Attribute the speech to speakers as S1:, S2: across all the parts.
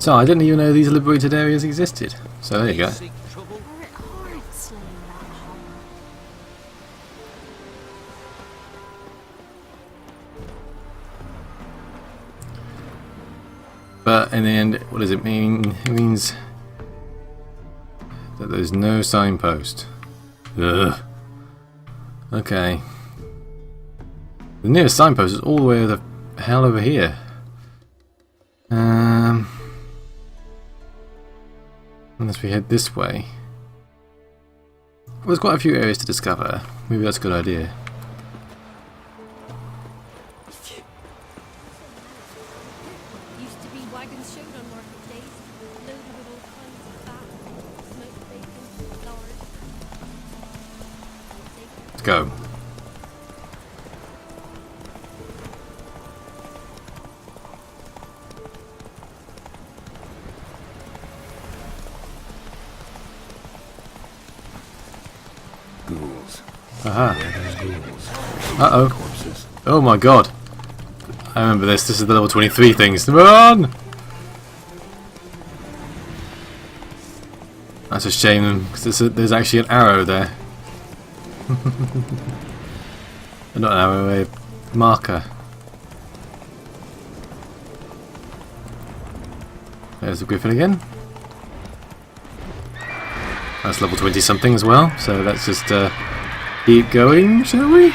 S1: So I didn't even know these liberated areas existed. So there you go. But in the end, what does it mean? It means that there's no signpost. Ugh. Okay. The nearest signpost is all the way the hell over here. Unless we head this way. Well, there's quite a few areas to discover. Maybe that's a good idea.
S2: Used to be wagons showed on market days, loaded with all kinds of fat, smoked bacon, lard.
S1: Let's go.
S3: Ghouls.
S1: Aha.
S3: Ghouls.
S1: Uh-oh.
S3: Corpses.
S1: Oh my god. I remember this. This is the level 23 things. Run! That's a shame, because there's actually an arrow there. Not an arrow, a marker. There's the griffin again. That's level 20 something as well, so let's just keep going, shall we?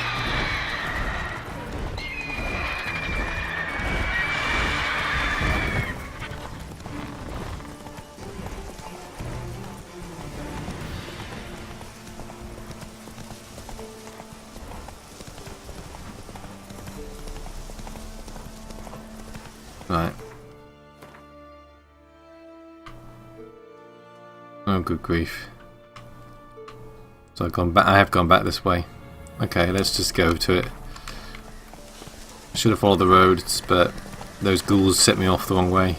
S1: Right. Oh, good grief. So I've gone back. I have gone back this way. Okay, let's just go to it. Should have followed the roads, but those ghouls set me off the wrong way.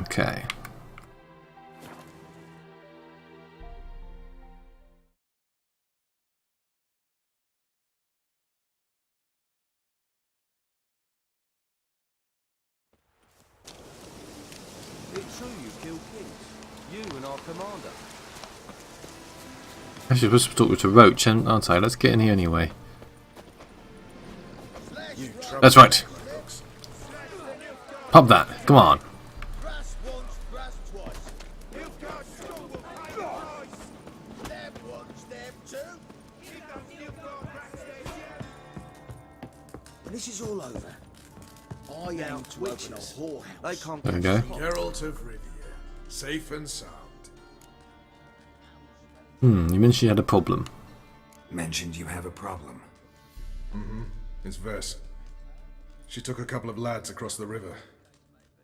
S1: Okay.
S4: It's true you killed kings. You and our commander.
S1: Actually, supposed to talk to Roach, aren't I? Let's get in here anyway. That's right. Pop that. Come on.
S5: When this is all over, I aim to open a whorehouse.
S4: They can't.
S1: There we go.
S6: Geralt of Rivia, safe and sound.
S1: You mentioned you had a problem.
S3: Mentioned you have a problem.
S6: It's Vess. She took a couple of lads across the river.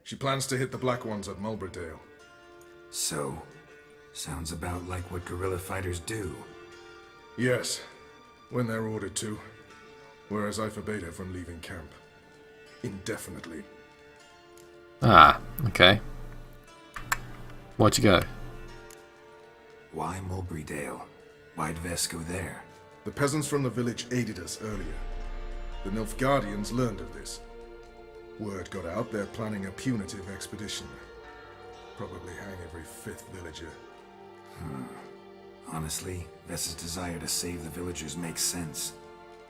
S6: She plans to hit the Black Ones at Mulberdale.
S3: So, sounds about like what guerrilla fighters do.
S6: Yes, when they're ordered to. Whereas I forbade her from leaving camp. Indefinitely.
S1: Ah, okay. Why'd you go?
S3: Why Mulberrydale? Why'd Vess go there?
S6: The peasants from the village aided us earlier. The Nilfgaardians learned of this. Word got out they're planning a punitive expedition. Probably hang every 5th villager.
S3: Honestly, Vess's desire to save the villagers makes sense.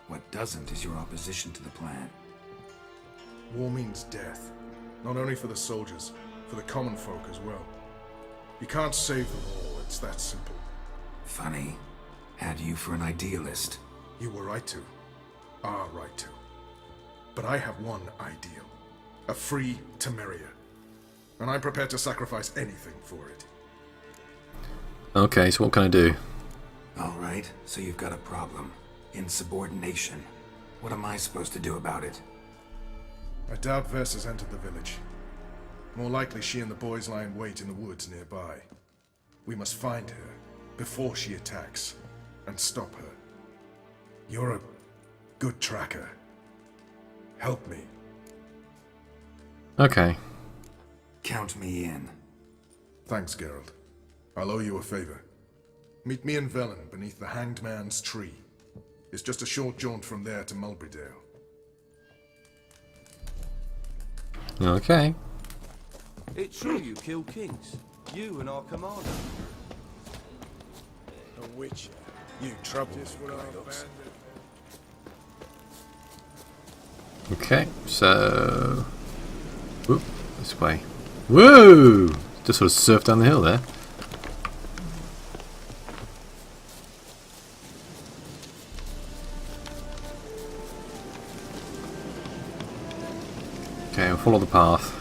S3: What doesn't is your opposition to the plan.
S6: War means death. Not only for the soldiers, for the common folk as well. You can't save them all, it's that simple.
S3: Funny. Had you for an idealist.
S6: You were right to. Are right to. But I have one ideal. A free Temeria. And I'm prepared to sacrifice anything for it.
S1: Okay, so what can I do?
S3: Alright, so you've got a problem. Insubordination. What am I supposed to do about it?
S6: I doubt Vess has entered the village. More likely she and the boys lie in wait in the woods nearby. We must find her before she attacks and stop her. You're a good tracker. Help me.
S1: Okay.
S3: Count me in.
S6: Thanks, Geralt. I'll owe you a favor. Meet me in Velen beneath the Hanged Man's tree. It's just a short jaunt from there to Mulberydale.
S1: Okay.
S4: It's true you kill kings. You and our commander.
S5: A witcher. You trouble me, Kratos.
S1: Okay, so... Oop, this way. Whoa! Just sort of surfed down the hill there. Okay, we'll follow the path.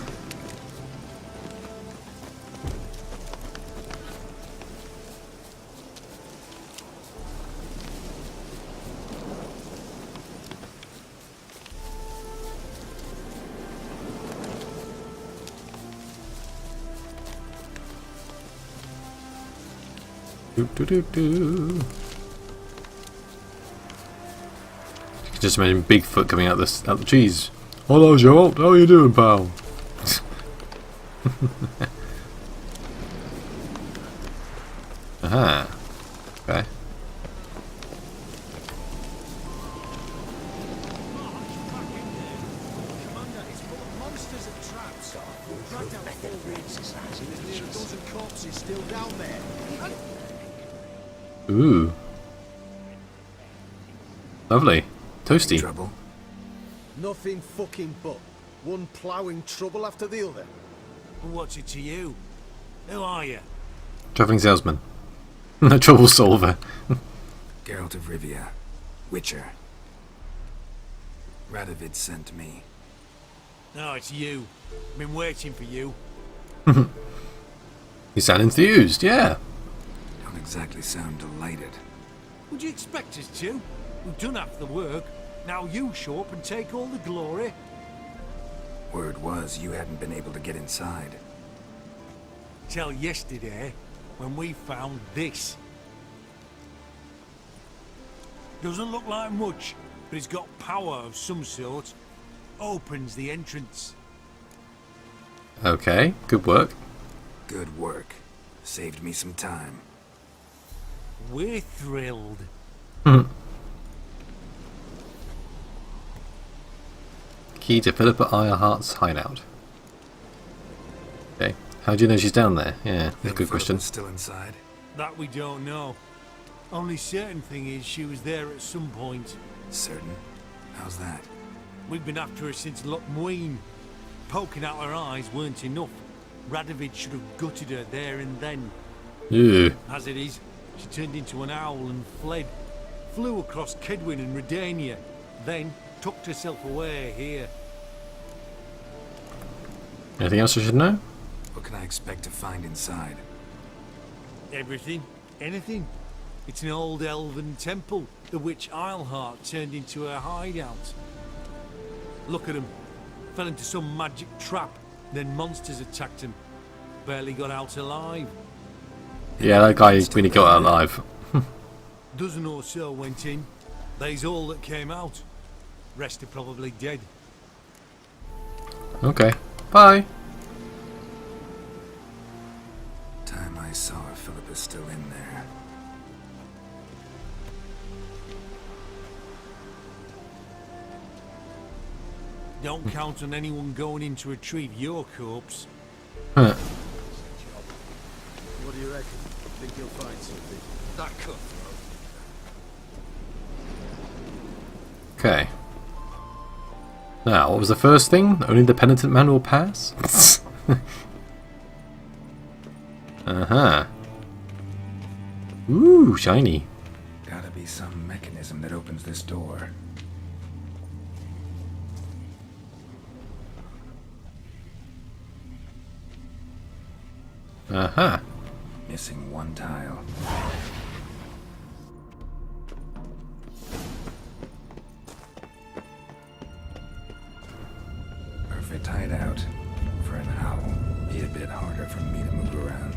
S1: Do, do, do, do. You can just imagine Bigfoot coming out the trees. Hello, Joel. How are you doing, pal? Aha. Okay.
S5: Monsters and traps. Dragged out 4 exercises. There's near a dozen corpses still down there.
S1: Ooh. Lovely. Toasty.
S3: Trouble?
S5: Nothing fucking but. One ploughing trouble after the other.
S7: What's it to you? Who are you?
S1: Travelling salesman. No trouble solver.
S3: Geralt of Rivia. Witcher. Radovid sent me.
S7: No, it's you. Been waiting for you.
S1: You sound enthused, yeah.
S3: Don't exactly sound delighted.
S7: Would you expect us to? We've done half the work. Now you show up and take all the glory.
S3: Word was you hadn't been able to get inside.
S7: Till yesterday, when we found this. Doesn't look like much, but it's got power of some sort. Opens the entrance.
S1: Okay, good work.
S3: Good work. Saved me some time.
S7: We're thrilled.
S1: Key to Philippa Earhart's hideout. Okay, how do you know she's down there? Yeah, that's a
S3: Think
S1: good question.
S3: Philippa's still inside?
S7: That we don't know. Only certain thing is she was there at some point.
S3: Certain? How's that?
S7: We've been after her since Lochmuin. Poking out her eyes weren't enough. Radovid should have gutted her there and then.
S1: Yeah.
S7: As it is, she turned into an owl and fled. Flew across Kedwin and Redina. Then tucked herself away here.
S1: Anything else I should know?
S3: What can I expect to find inside?
S7: Everything. Anything. It's an old elven temple. The witch Eilhart turned into her hideout. Look at him. Fell into some magic trap. Then monsters attacked him. Barely got out alive.
S1: Yeah, that guy really got out alive.
S7: Dozen or so went in. They's all that came out. Rest are probably dead.
S1: Okay, bye.
S3: Time I saw her, Philippa's still in there.
S7: Don't count on anyone going in to retrieve your corpse.
S1: Huh.
S5: What do you reckon? Think you'll find something?
S7: That cut.
S1: Okay. Now, what was the first thing? Only the penitent man will pass? Uh-huh. Ooh, shiny.
S3: Gotta be some mechanism that opens this door.
S1: Uh-huh.
S3: Missing one tile. perfect hideout. For an owl, be a bit harder for me to move around.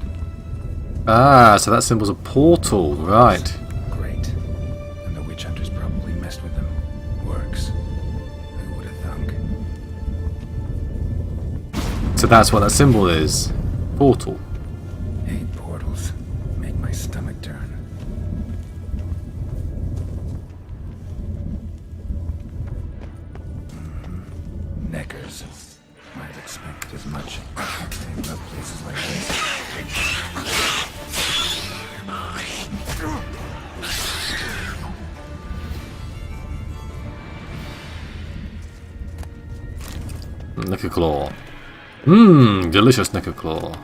S1: Ah, so that symbol's a portal, right.
S3: Great. And the witch hunters probably messed with them. Works. Who would have thunk?
S1: So that's what that symbol is. Portal.
S3: Hate portals. Make my stomach turn. Neckers. Might expect as much. They love places like this.
S1: Knicker claw. Mmm, delicious knicker claw.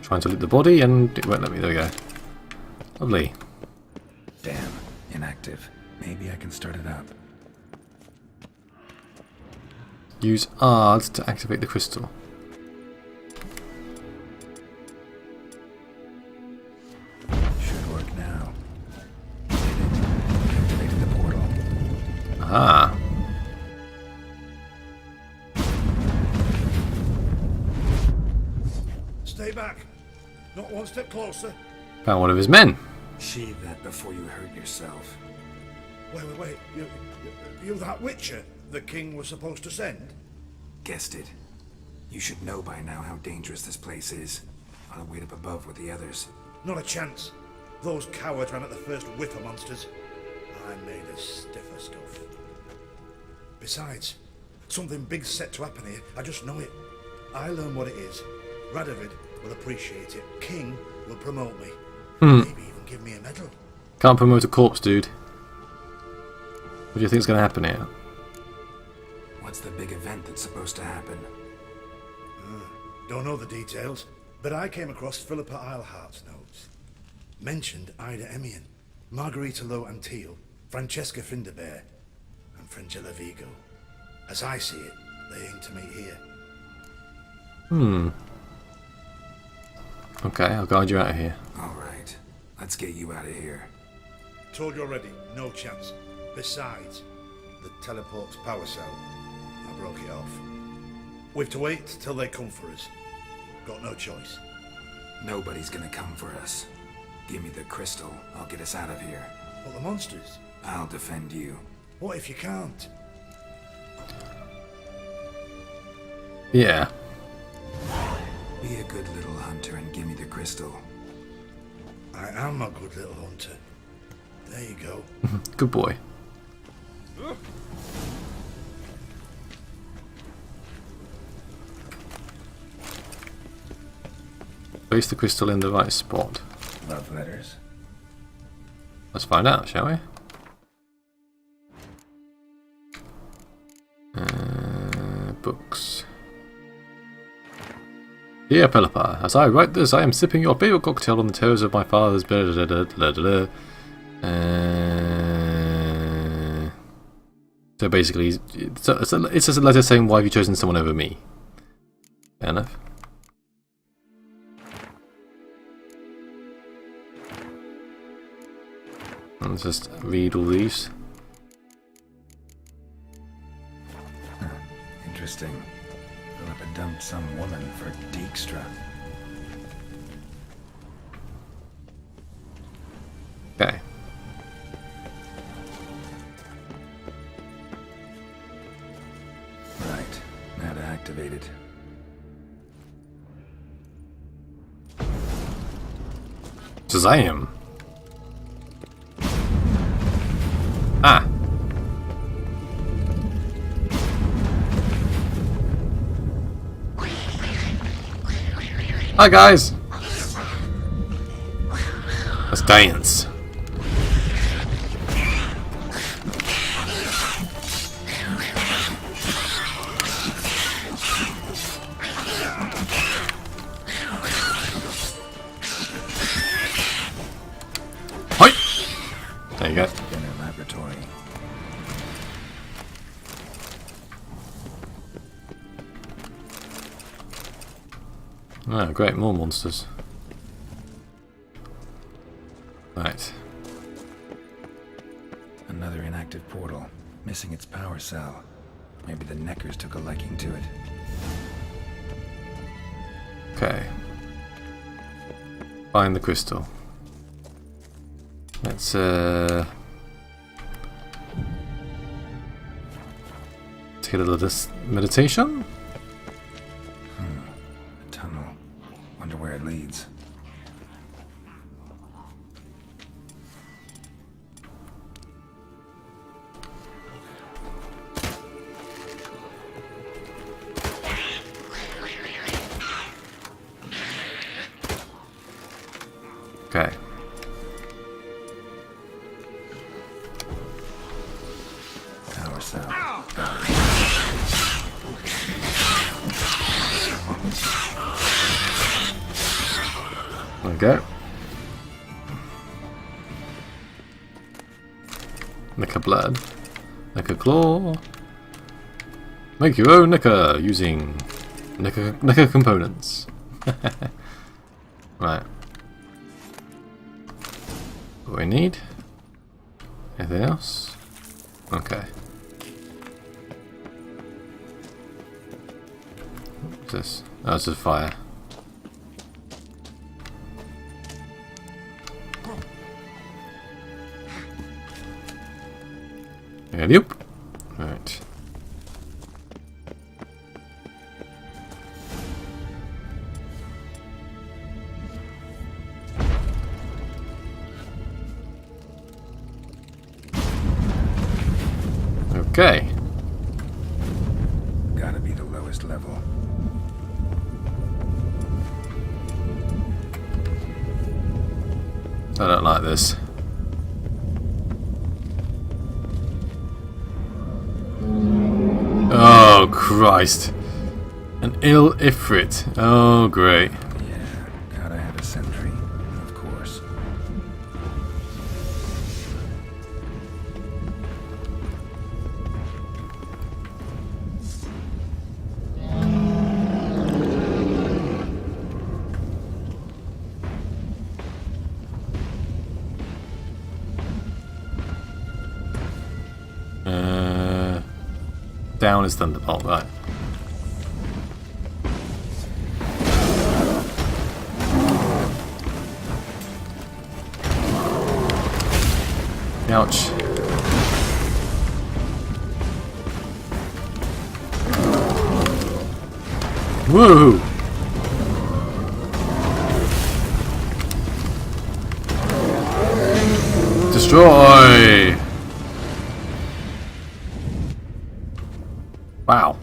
S1: Trying to loot the body and it won't let me. There we go. Lovely.
S3: Damn, inactive. Maybe I can start it up.
S1: Use R to activate the crystal.
S3: Should work now. Did it. Activated the portal.
S1: Aha.
S5: Stay back. Not one step closer.
S1: Found one of his men.
S3: Sheathe that before you hurt yourself.
S5: Wait. You that witcher the king was supposed to send?
S3: Guessed it. You should know by now how dangerous this place is. I'll wait up above with the others.
S5: Not a chance. Those cowards ran at the first whiff of monsters. I made a stiffer stuff. Besides, something big's set to happen here. I just know it. I learn what it is. Radovid will appreciate it. King will promote me. Maybe even give me a medal.
S1: Can't promote a corpse, dude. What do you think's going to happen here?
S3: What's the big event that's supposed to happen?
S5: Don't know the details, but I came across Philippa Eilhart's notes. Mentioned Ida Emian, Margarita Low Antil, Francesca Finderbear, and Frangella Vigo. As I see it, they aim to meet here.
S1: Okay, I'll guide you out of here.
S3: Alright, let's get you out of here.
S5: Told you already, no chance. Besides, the teleport's power cell. I broke it off. We've to wait till they come for us. Got no choice.
S3: Nobody's gonna come for us. Give me the crystal, I'll get us out of here.
S5: But the monsters?
S3: I'll defend you.
S5: What if you can't?
S1: Yeah.
S3: Be a good little hunter and give me the crystal.
S5: I am a good little hunter. There you go.
S1: Good boy. Place the crystal in the right spot.
S3: Love letters?
S1: Let's find out, shall we? Books. Dear Philippa, as I write this, I am sipping your favourite cocktail on the terrace of my father's blah, blah, blah, blah, blah. So basically, it's just a letter saying, why have you chosen someone over me? Fair enough. Let's just read all these.
S3: Interesting. Philippa dumped some woman for Dijkstra.
S1: Okay.
S3: Right. Now to activate it.
S1: Shazam! Ah! Hi guys! Let's dance. Oh, great, more monsters. Right.
S3: Another inactive portal, missing its power cell. Maybe the Neckers took a liking to it.
S1: Okay. Find the crystal. Let's take a little meditation.
S3: A tunnel. Wonder where it leads.
S1: Okay.
S3: Power cell.
S1: Okay. Nicker blood. Nicker claw. Make your own Nicker using Nicker components. Right. What we need? Anything else? Okay. What's this? Oh, it's just fire. Yep. Right. Okay.
S3: Gotta be the lowest level.
S1: I don't like this. Oh Christ. An ill Ifrit. Oh great.
S3: Yeah, gotta have a sentry, of course.
S1: Down is Thunderbolt, right. Ouch. Woo! Destroy! Wow.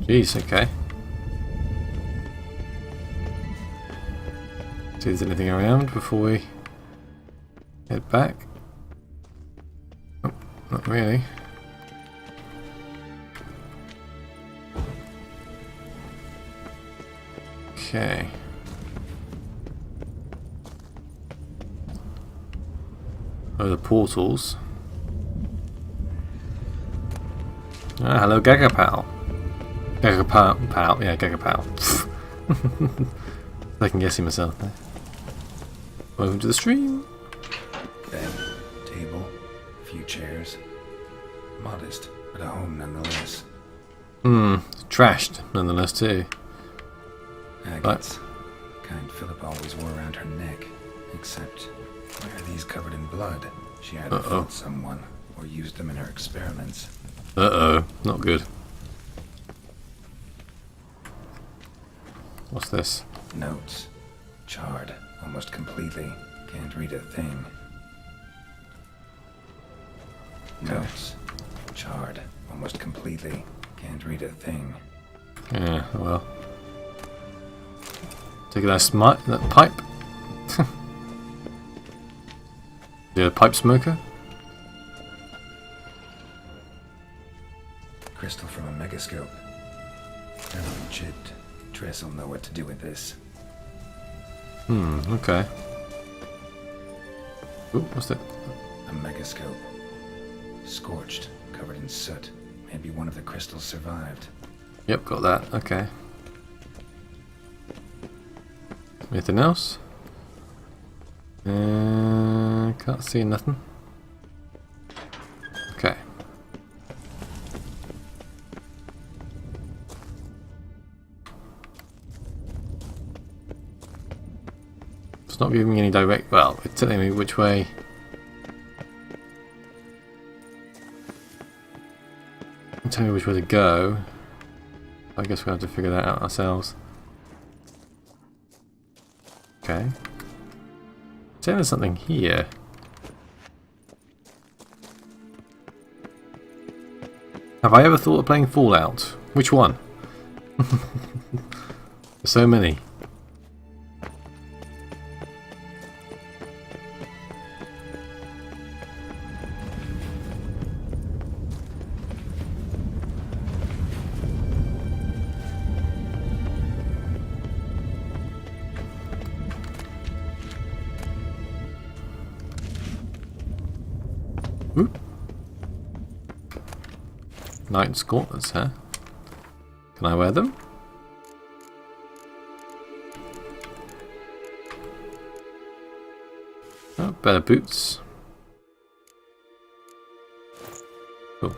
S1: Jeez, okay. See if there's anything around before we head back. Oh, not really. Okay. Oh, the portals. Ah, hello, Gagapal. Gagapal, yeah, Gagapal. Second guessing myself there. Welcome to the stream.
S3: Bed, table, a few chairs. Modest, but a home nonetheless.
S1: Trashed nonetheless too.
S3: Agates. Kind Philippa always wore around her neck. Except, why are these covered in blood? She either fought someone or used them in her experiments.
S1: Uh-oh, not good. What's this?
S3: Notes. Charred, almost completely. Can't read a thing. Notes. Charred, almost completely. Can't read a thing.
S1: Yeah, well. Take that pipe. The pipe smoker.
S3: Crystal from a megascope. Never been chipped. Tress will know what to do with this.
S1: Okay. Ooh, what's that?
S3: A megascope. Scorched, covered in soot. Maybe one of the crystals survived.
S1: Yep, got that. Okay. Anything else? Can't see nothing. Okay. It's not giving me any direct. Well, it's telling me which way. It's telling me which way to go. I guess we'll have to figure that out ourselves. Okay. Saying there's something here. Have I ever thought of playing Fallout? Which one? There's so many. Ooh. Knight's gauntlets, huh? Can I wear them? Oh, better boots. Cool.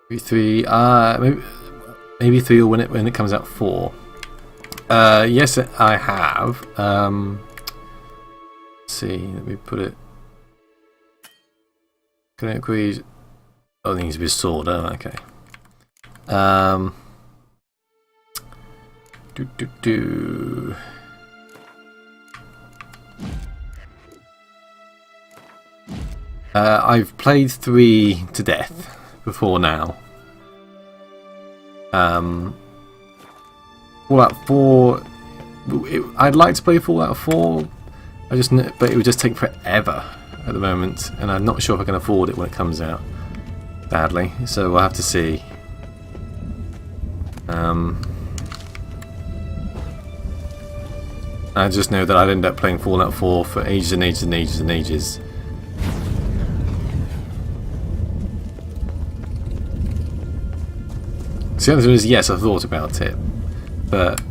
S1: Maybe 3. Maybe 3 will win it when it comes out 4. Yes, I have. Let's see, let me put it. Can I agree? Oh, it needs to be a sword. Oh, okay. I've played 3 to death before now. Fallout 4. I'd like to play Fallout 4. But it would just take forever at the moment, and I'm not sure if I can afford it when it comes out. Badly, so we'll have to see. I just know that I'd end up playing Fallout 4 for ages and ages and ages and ages. So the answer is yes, I've thought about it, but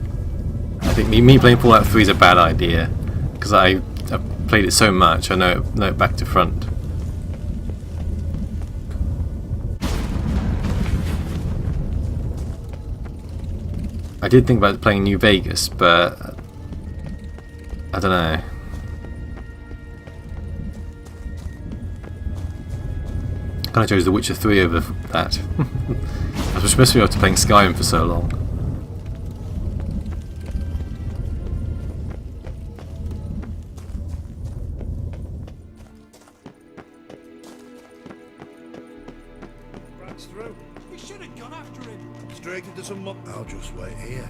S1: I think me playing Fallout 3 is a bad idea because I've played it so much. I know it back to front. I did think about playing New Vegas, but I don't know. I kind of chose The Witcher 3 over that. I was supposed to be able to playing Skyrim for so long.
S5: Rats through.
S7: We should have gone after him.
S5: Straight into some muck. I'll just wait here.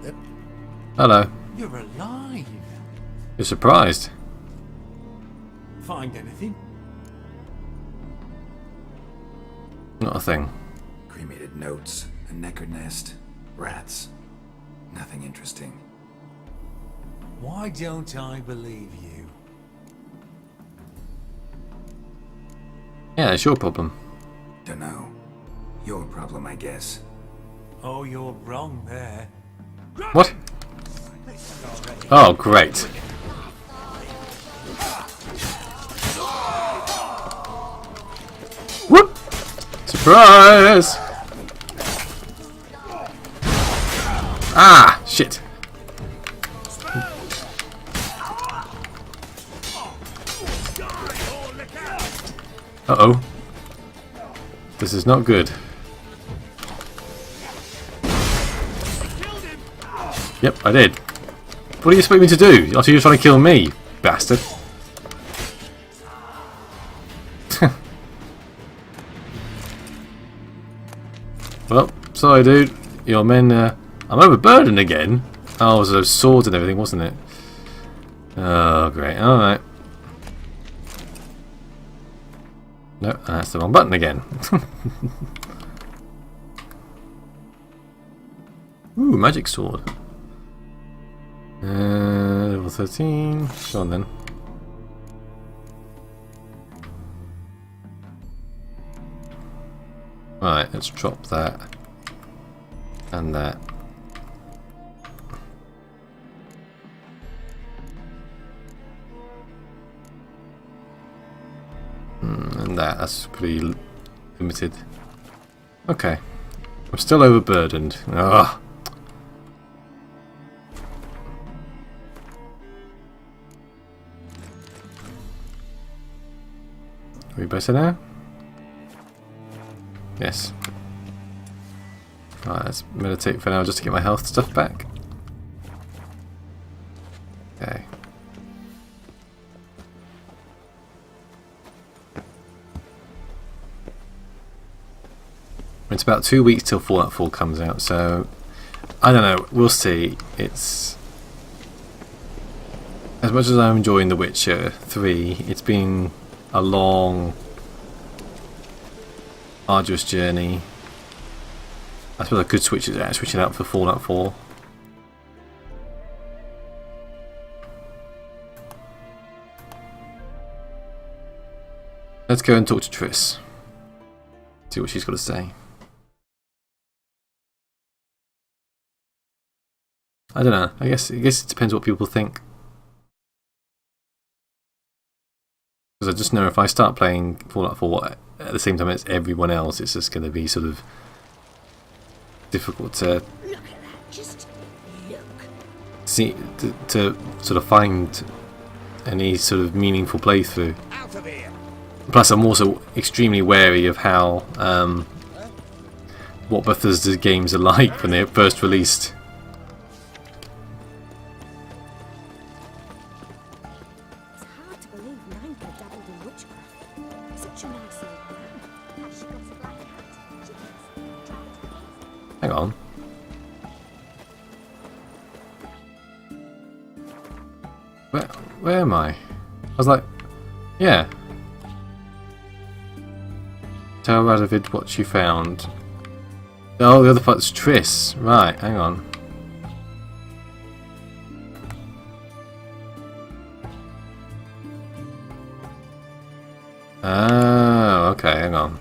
S5: Yep.
S1: Hello.
S7: You're alive.
S1: You're surprised?
S7: Find anything?
S1: Not a thing.
S3: Cremated notes, a necker nest, rats. Nothing interesting.
S7: Why don't I believe you?
S1: Yeah, it's your problem.
S3: Dunno. Your problem, I guess.
S7: Oh, you're wrong there.
S1: What? Oh, great. Whoop! Surprise! Ah, shit. Uh-oh. This is not good. Yep, I did. What do you expect me to do? After you're trying to kill me, bastard. Well, sorry dude. Your men, I'm overburdened again. Oh, it was those swords and everything, wasn't it? Oh, great. Alright. No, that's the wrong button again. Ooh, magic sword. Level level 13. Go on then. Right, let's drop that. And that. And that's pretty limited. Okay. I'm still overburdened. Ugh. Are we better now? Yes. Alright, let's meditate for now just to get my health stuff back. Okay. It's about 2 weeks till Fallout 4 comes out, so I don't know, we'll see. It's as much as I'm enjoying The Witcher 3, it's been a long, arduous journey. I suppose I could switch it out for Fallout 4. Let's go and talk to Triss. See what she's got to say. I don't know. I guess it depends what people think. Because I just know if I start playing Fallout 4 at the same time as everyone else, it's just going to be sort of difficult to
S2: Look at that. Just look.
S1: see to sort of find any sort of meaningful playthrough.
S5: Out of here!
S1: Plus, I'm also extremely wary of how what Bethesda games are like when they're first released.
S2: It's hard to believe Nanka dabbled in witchcraft. Such a nice old man. Has she got a black hat? She has.
S1: Hang on. Where am I? I was like, yeah. Tell Radovid what you found. Oh, the other part's Triss. Right, hang on. Oh, okay, hang on.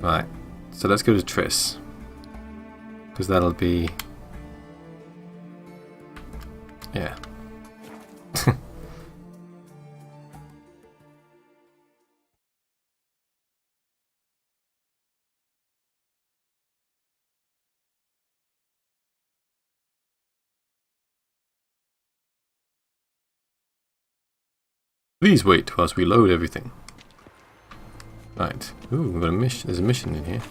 S1: Right, so let's go to Triss. Because that'll be... yeah. Please wait whilst we load everything. Right. Ooh, we've got a mission. There's a mission in here.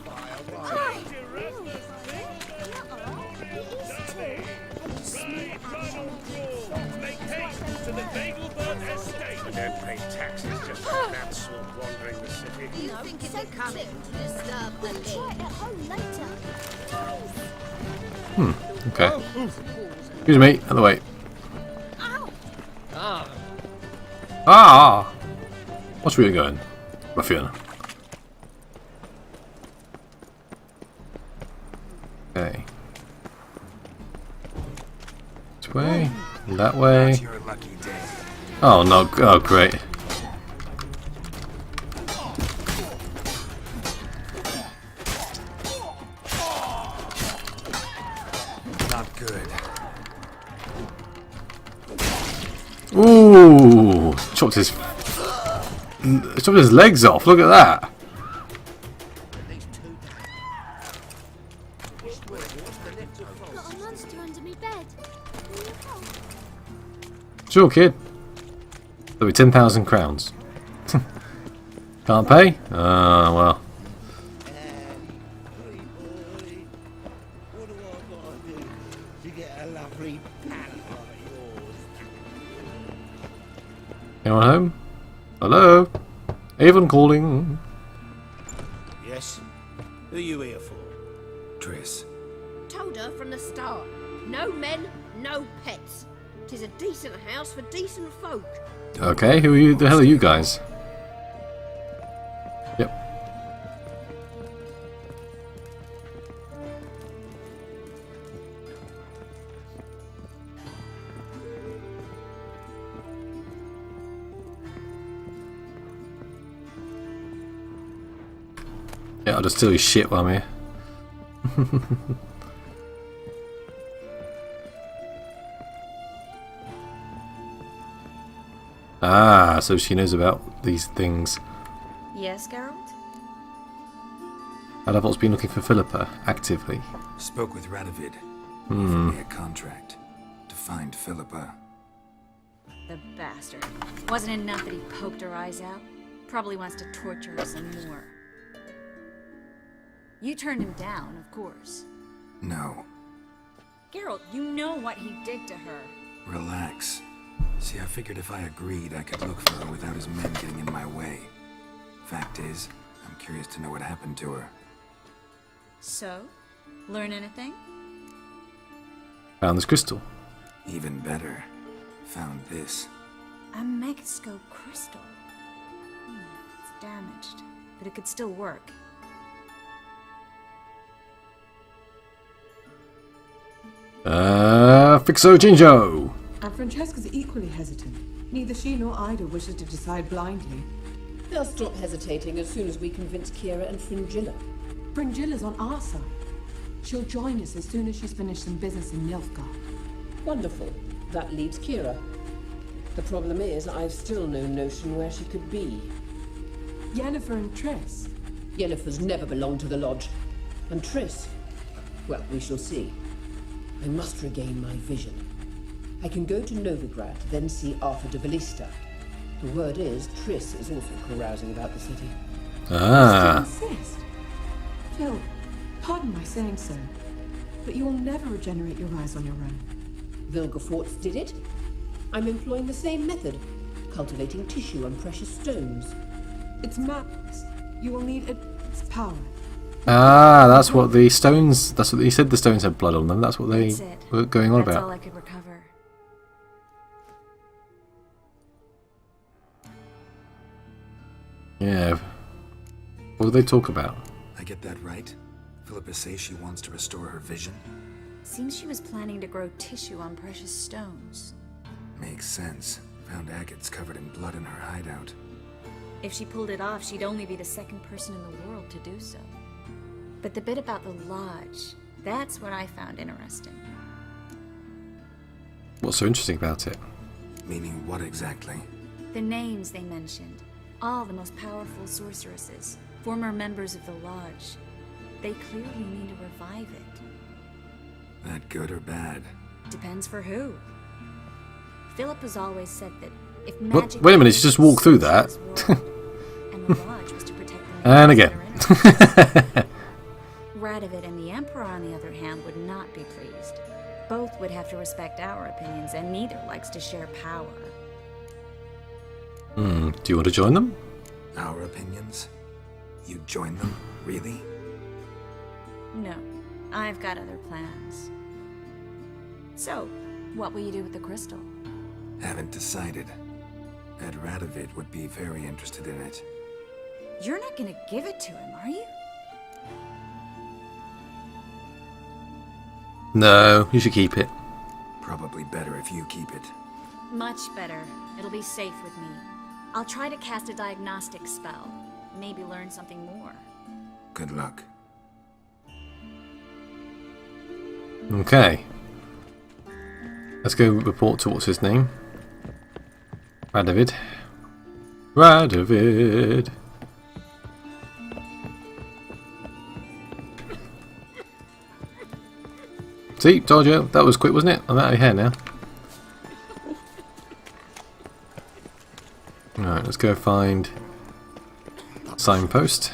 S2: You think it's coming to disturb the lead?
S1: Okay. Excuse me, other way. Ah! What's really going? Ruffian. Okay. This way, that way.
S3: Your lucky day.
S1: Oh no! Oh great.
S3: Not good.
S1: Ooh! Chopped his legs off. Look at that.
S2: Got a monster under me bed.
S1: Sure, kid. That'll be 10,000 crowns. Can't pay? Ah, well.
S8: What do I gotta do to get a lovely pal like yours?
S1: Anyone home? Hello? Avon calling.
S8: Yes? Who are you here for?
S3: Triss.
S2: Told her from the start. No men, no pets. 'Tis a decent house for decent folk.
S1: Okay, who are you? The hell are you guys? Yep. Yeah, I'll just steal your shit while I'm here. Ah, so she knows about these things.
S2: Yes, Geralt?
S1: Adavot's been looking for Philippa actively.
S3: Spoke with Radovid. Offered me a contract to find Philippa.
S2: The bastard. Wasn't enough that he poked her eyes out? Probably wants to torture her some more. You turned him down, of course.
S3: No.
S2: Geralt, you know what he did to her.
S3: Relax. See, I figured if I agreed, I could look for her without his men getting in my way. Fact is, I'm curious to know what happened to her.
S2: So? Learn anything?
S1: Found this crystal.
S3: Even better, found this.
S2: A megascope crystal. It's damaged, but it could still work.
S1: Fixo Jinjo!
S9: And Francesca's equally hesitant. Neither she nor Ida wishes to decide blindly.
S10: They'll stop hesitating as soon as we convince Kira and Fringilla.
S9: Fringilla's on our side. She'll join us as soon as she's finished some business in Nilfgaard.
S10: Wonderful. That leaves Kira. The problem is, I've still no notion where she could be.
S9: Yennefer and Triss.
S10: Yennefer's never belonged to the Lodge. And Triss? Well, we shall see. I must regain my vision. I can go to Novigrad, then see Arthur de Valista. The word is, Triss is also carousing about the city.
S1: Ah.
S9: Still insist? Phil, pardon my saying so, but you will never regenerate your eyes on your own.
S10: Vilgefortz did it. I'm employing the same method, cultivating tissue and precious stones.
S9: It's madness. You will need its power.
S1: Ah, that's what the stones. That's what he said. The stones had blood on them. That's what they
S2: That's it.
S1: were going on
S2: That's
S1: about.
S2: all I could recover.
S1: Yeah. What did they talk about?
S3: I get that right? Philippa says she wants to restore her vision?
S2: Seems she was planning to grow tissue on precious stones.
S3: Makes sense. Found agates covered in blood in her hideout.
S2: If she pulled it off, she'd only be the second person in the world to do so. But the bit about the Lodge, that's what I found interesting.
S1: What's so interesting about it?
S3: Meaning what exactly?
S2: The names they mentioned. All the most powerful sorceresses, former members of the Lodge. They clearly mean to revive it.
S3: That good or bad?
S2: Depends for who. Philip has always said that if
S1: What?
S2: magic...
S1: Wait a minute, you just walked through that.
S2: And the Lodge was to protect them
S1: And
S2: against
S1: again.
S2: their enemies. Radovid and the Emperor, on the other hand, would not be pleased. Both would have to respect our opinions, and neither likes to share power.
S1: Do you want to join them?
S3: Our opinions? You join them? Really?
S2: No, I've got other plans. So, what will you do with the crystal?
S3: Haven't decided. Ed Radovid would be very interested in it.
S2: You're not gonna give it to him, are you?
S1: No, you should keep it.
S3: Probably better if you keep it.
S2: Much better. It'll be safe with me. I'll try to cast a diagnostic spell. Maybe learn something more.
S3: Good luck.
S1: Okay. Let's go report to what's his name? Radovid. Radovid. See, told you, that was quick, wasn't it? I'm out of here now. Alright, let's go find signpost.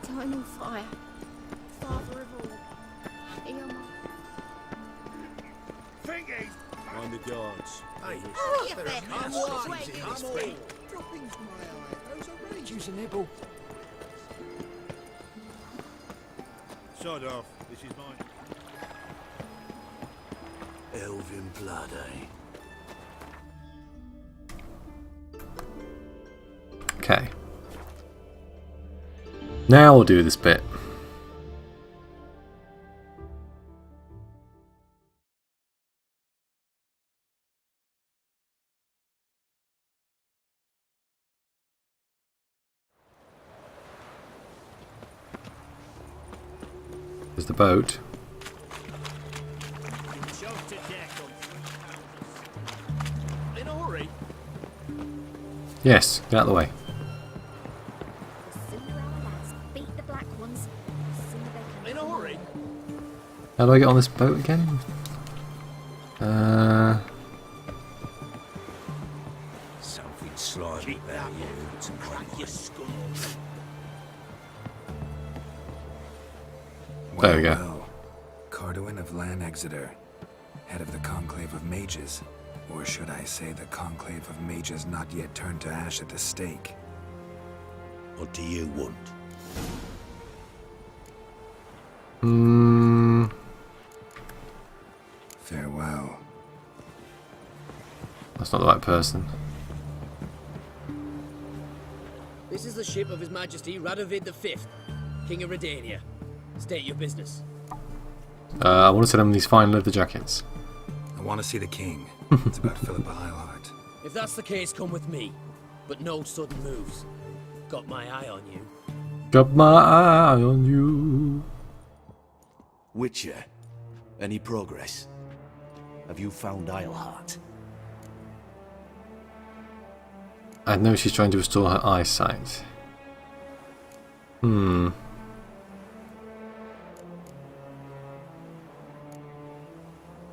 S2: Time on fire. Father of all. Eon.
S4: Mind the guards.
S7: Choose a nibble.
S5: Sod off. This is mine.
S8: Elven blood, eh?
S1: Okay. Now we'll do this bit. There's the boat.
S4: In a hurry.
S1: Yes, get out of the way.
S2: The sooner our lads beat the black ones, the sooner they can.
S4: In a hurry.
S1: How do I get on this boat again?
S8: Something slimy about you to crack your skull.
S1: There we go.
S3: Well, Carduin of Lan Exeter, head of the Conclave of Mages, or should I say the Conclave of Mages not yet turned to ash at the stake.
S8: What do you want?
S3: Farewell.
S1: That's not the right person.
S11: This is the ship of His Majesty Radovid V, King of Redina. State your business.
S1: I want to send him these fine leather jackets.
S3: I want to see the king. It's about Philippa Eilhart.
S11: If that's the case, come with me. But no sudden moves. Got my eye on you.
S1: Got my eye on you.
S8: Witcher, any progress? Have you found Eilhart?
S1: I know she's trying to restore her eyesight.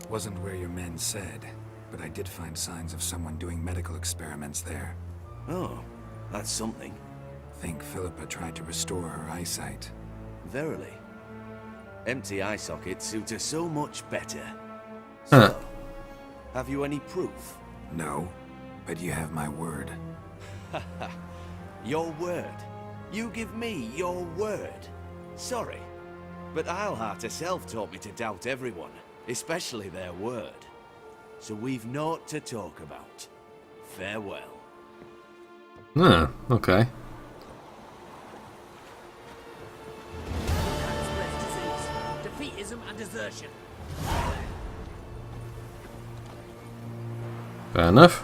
S3: Wasn't where your men said, but I did find signs of someone doing medical experiments there.
S8: Oh, that's something.
S3: Think Philippa tried to restore her eyesight.
S8: Verily. Empty eye sockets suit her so much better.
S1: Huh.
S8: So, have you any proof?
S3: No, but you have my word.
S8: Your word? You give me your word? Sorry, but Eilhart herself taught me to doubt everyone, especially their word. So we've naught to talk about. Farewell.
S1: Okay.
S11: Defeatism and desertion.
S1: Fair enough.